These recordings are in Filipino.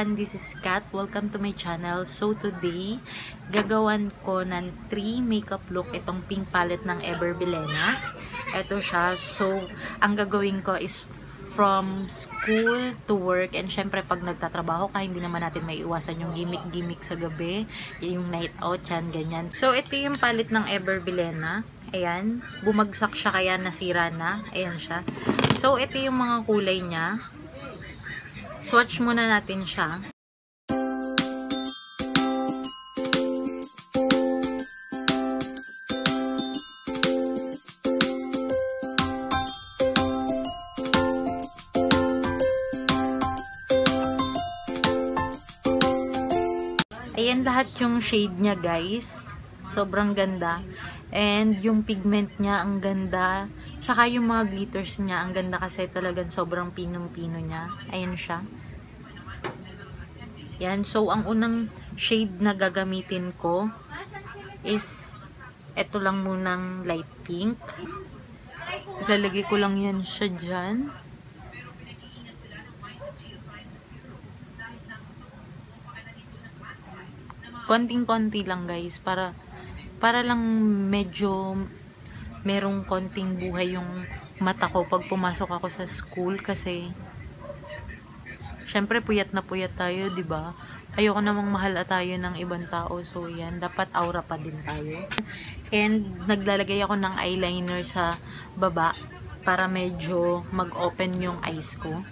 everyone, this is Kat. Welcome to my channel. So today, gagawan ko ng 3 makeup look itong pink palette ng Ever Bilena. Ito siya. So, ang gagawin ko is from school to work, and syempre pag nagtatrabaho ka, hindi naman natin may iwasan yung gimmick-gimmick sa gabi, yung night out, yan, ganyan. So, ito yung palette ng Ever Bilena. Ayan, bumagsak siya kaya nasira na. Ayan siya. So, ito yung mga kulay niya. Swatch muna natin siya. Ayan lahat yung shade niya, guys. Sobrang ganda. And yung pigment niya, ang ganda. Saka yung mga glitters niya, ang ganda kasi talagang sobrang pinong-pino niya. Ayan siya. Yan. So, ang unang shade na gagamitin ko is eto lang munang light pink. Lalagay ko lang yan siya dyan. Konting-konti lang, guys, para lang medyo merong konting buhay yung mata ko pag pumasok ako sa school, kasi syempre puyat na puyat tayo, 'di ba? Ayoko namang mahala tayo ng ibang tao, so yan, dapat aura pa din tayo. And naglalagay ako ng eyeliner sa baba para medyo mag-open yung eyes ko.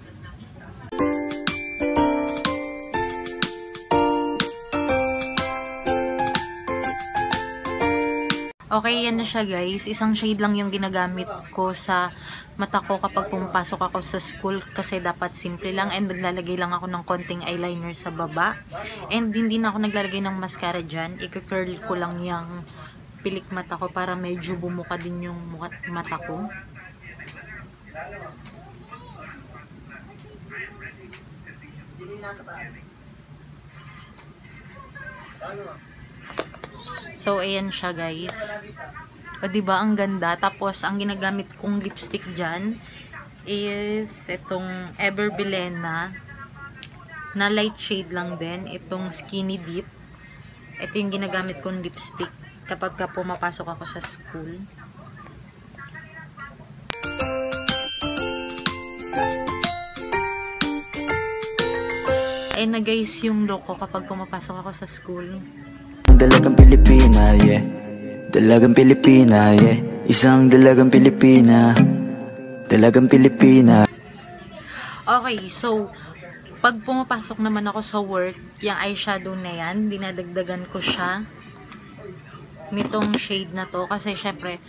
Okay, yan na siya, guys. Isang shade lang yung ginagamit ko sa mata ko kapag pumapasok ako sa school, kasi dapat simple lang, and naglalagay lang ako ng konting eyeliner sa baba. And hindi na ako naglalagay ng mascara dyan. I-curl ko lang yung pilik mata ko para medyo bumuka din yung mata ko. So, ayan siya, guys. O, diba, ang ganda. Tapos, ang ginagamit kong lipstick dyan is itong Ever Bilena na light shade lang din. Itong Skinny Dip. Ito yung ginagamit kong lipstick kapag pumapasok ako sa school. Ayan na, guys, yung look ko kapag pumapasok ako sa school. Dalagang Pilipina, yeah. Dalagang Pilipina, yeah. Isang dalagang Pilipina. Dalagang Pilipina. Okay, so pag pumapasok naman ako sa work, yung eyeshadow na yan, dinadagdagan ko siya nitong shade na to, kasi syempre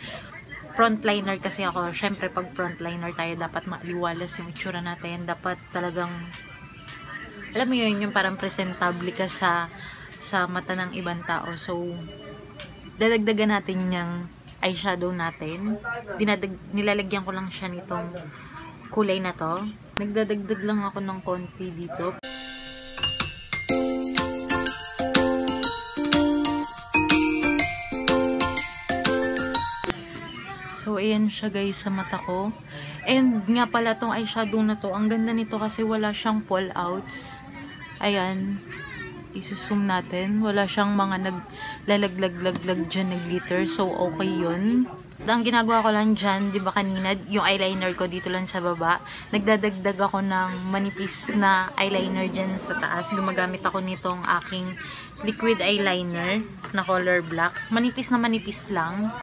frontliner kasi ako. Syempre pag frontliner tayo, dapat maliwalas yung itsura natin. Dapat talagang, alam mo yun, yung parang presentable ka sa mata ng ibang tao. So, dadagdagan natin yung eyeshadow natin. Nilalagyan ko lang siya nitong kulay na to. Nagdadagdag lang ako ng konti dito. So, ayan siya, guys, sa mata ko. And nga pala, tong eyeshadow na to, ang ganda nito kasi wala siyang fallouts. Ayan. Isusum natin. Wala siyang mga naglalaglag-laglag dyan na glitter. So, okay yun. Ang ginagawa ko lang dyan, di ba kanina, yung eyeliner ko dito lang sa baba. Nagdadagdag ako ng manipis na eyeliner dyan sa taas. Gumagamit ako nitong aking liquid eyeliner na color black. Manipis na manipis lang.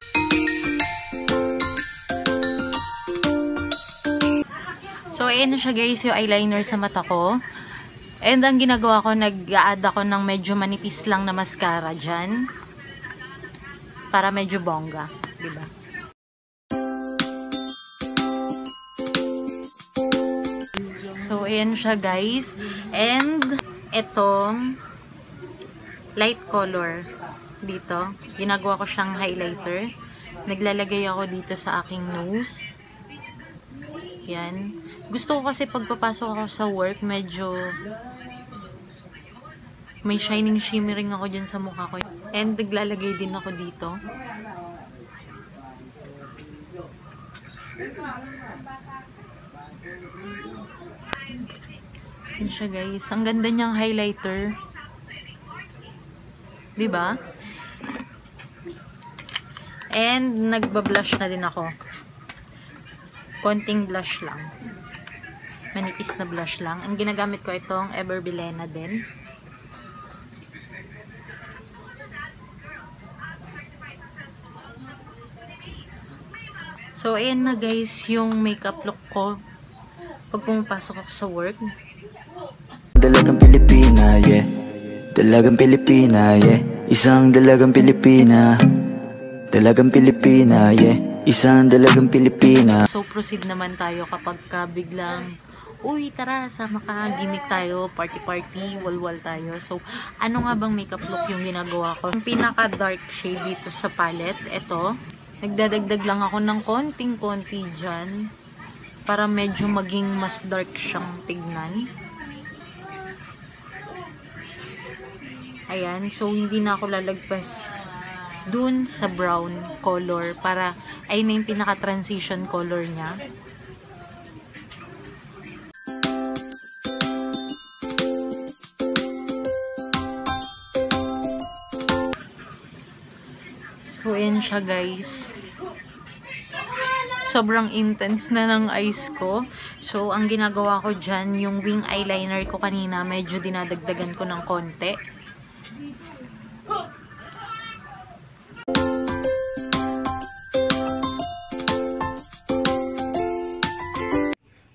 So, ayan na siya, guys, yung eyeliner sa mata ko. And ang ginagawa ko, nag-a-add ako ng medyo manipis lang na mascara dyan. Para medyo bongga. Diba? So, ayan siya, guys. And, itong light color dito. Ginagawa ko siyang highlighter. Naglalagay ako dito sa aking nose. Yan. Gusto ko kasi pagpapasok ako sa work, medyo may shining shimmering ako dyan sa mukha ko. And naglalagay din ako dito. Yan siya guys. Ang ganda niyang highlighter. Diba? And nagba-blush na din ako. Konting blush lang. Manipis na blush lang. Ang ginagamit ko itong Ever Bilena din. So, ayan na guys yung makeup look ko pag pumapasok ako sa work. Dalagang Pilipina, yeah. Dalagang Pilipina, yeah. Isang dalagang Pilipina. Dalagang Pilipina, yeah. Isang dalagang Pilipina. So, proceed naman tayo kapag ka biglang, uy, tara, sama ka, gimmick tayo, party-party, walwal tayo. So, ano nga bang makeup look yung ginagawa ko? Yung pinaka-dark shade dito sa palette, ito. Nagdadagdag lang ako ng konting-konti dyan para medyo maging mas dark siyang tignan. Ayan. So, hindi na ako lalagpas dun sa brown color para ay na yung pinaka-transition color niya. So, ayan siya guys. Sobrang intense na ng eyes ko. So, ang ginagawa ko dyan, yung wing eyeliner ko kanina, medyo dinadagdagan ko ng konti.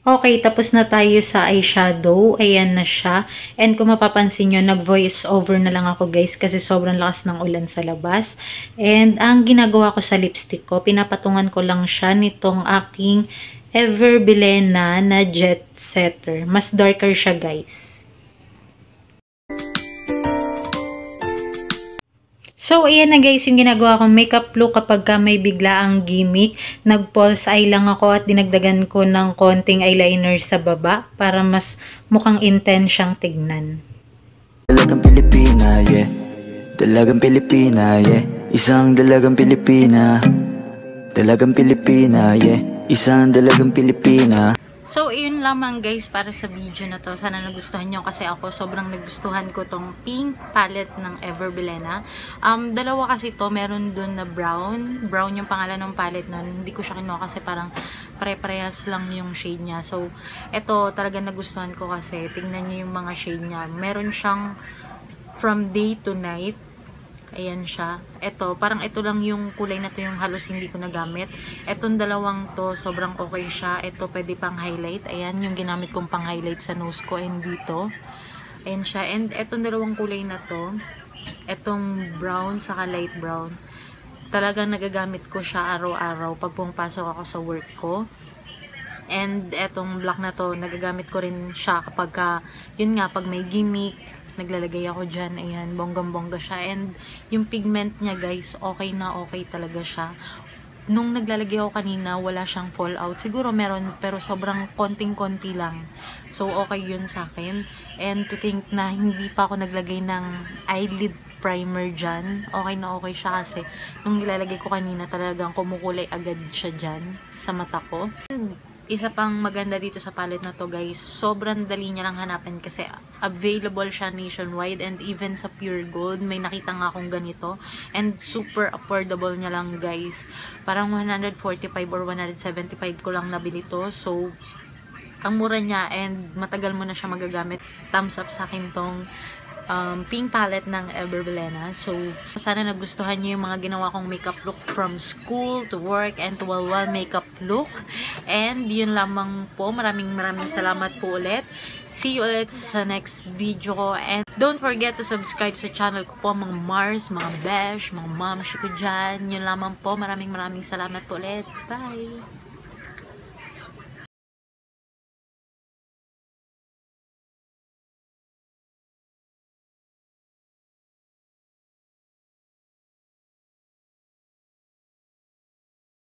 Okay, tapos na tayo sa eyeshadow. Ayan na siya. And kung mapapansin nyo, nag-voice over na lang ako guys kasi sobrang lakas ng ulan sa labas. And ang ginagawa ko sa lipstick ko, pinapatungan ko lang siya nitong aking Ever Bilena na Jet Setter. Mas darker siya guys. So, ayan na guys yung ginagawa kong makeup look kapag ka may bigla ang gimmick. Nag-false eye lang ako at dinagdagan ko ng konting eyeliner sa baba para mas mukhang intense siyang tignan. Dalagang Pilipina, yeah. Dalagang Pilipina, yeah. Isang dalagang Pilipina. Dalagang Pilipina, yeah. Isang dalagang Pilipina. So, yun lamang guys para sa video na to. Sana nagustuhan nyo kasi ako sobrang nagustuhan ko tong pink palette ng Ever Bilena. Dalawa kasi to, meron dun na brown. Brown yung pangalan ng palette nun. Hindi ko siya kinuha kasi parang pare-parehas lang yung shade niya. So, eto talaga nagustuhan ko kasi tingnan nyo yung mga shade niya. Meron siyang from day to night. Ayan siya. Ito, parang ito lang yung kulay na to yung halos hindi ko nagamit. Etong dalawang to, sobrang okay siya. Ito, pwede pang highlight. Ayan, yung ginamit kong pang highlight sa nose ko and dito. Ayan siya. And etong dalawang kulay na to, etong brown saka light brown, talagang nagagamit ko siya araw-araw pag pumapasok ako sa work ko. And etong black na to, nagagamit ko rin siya kapag, yun nga, pag may gimmick, naglalagay ako dyan. Ayan, bonggang-bongga siya. And yung pigment niya guys, okay na okay talaga siya. Nung naglalagay ako kanina, wala siyang fallout. Siguro meron, pero sobrang konting-konti lang. So, okay yun sa akin. And to think na hindi pa ako naglagay ng eyelid primer dyan, okay na okay siya kasi nung nilalagay ko kanina, talagang kumukulay agad siya dyan sa mata ko. And isa pang maganda dito sa palette na to guys, sobrang dali niya lang hanapin kasi available siya nationwide and even sa Pure Gold may nakita nga akong ganito and super affordable niya lang guys. Parang 145 or 175 ko lang nabili to. So, ang mura niya and matagal mo na siya magagamit. Thumbs up sa akin tong pink palette ng Ever Bilena. So, sana nagustuhan niyo yung mga ginawa kong makeup look from school to work and to walwal makeup look. And yun lamang po. Maraming salamat po ulit. See you ulit sa next video ko. And don't forget to subscribe sa channel ko po, mga Mars, mga Besh, mga Mamshi ko dyan. Yun lamang po. Maraming salamat po ulit. Bye!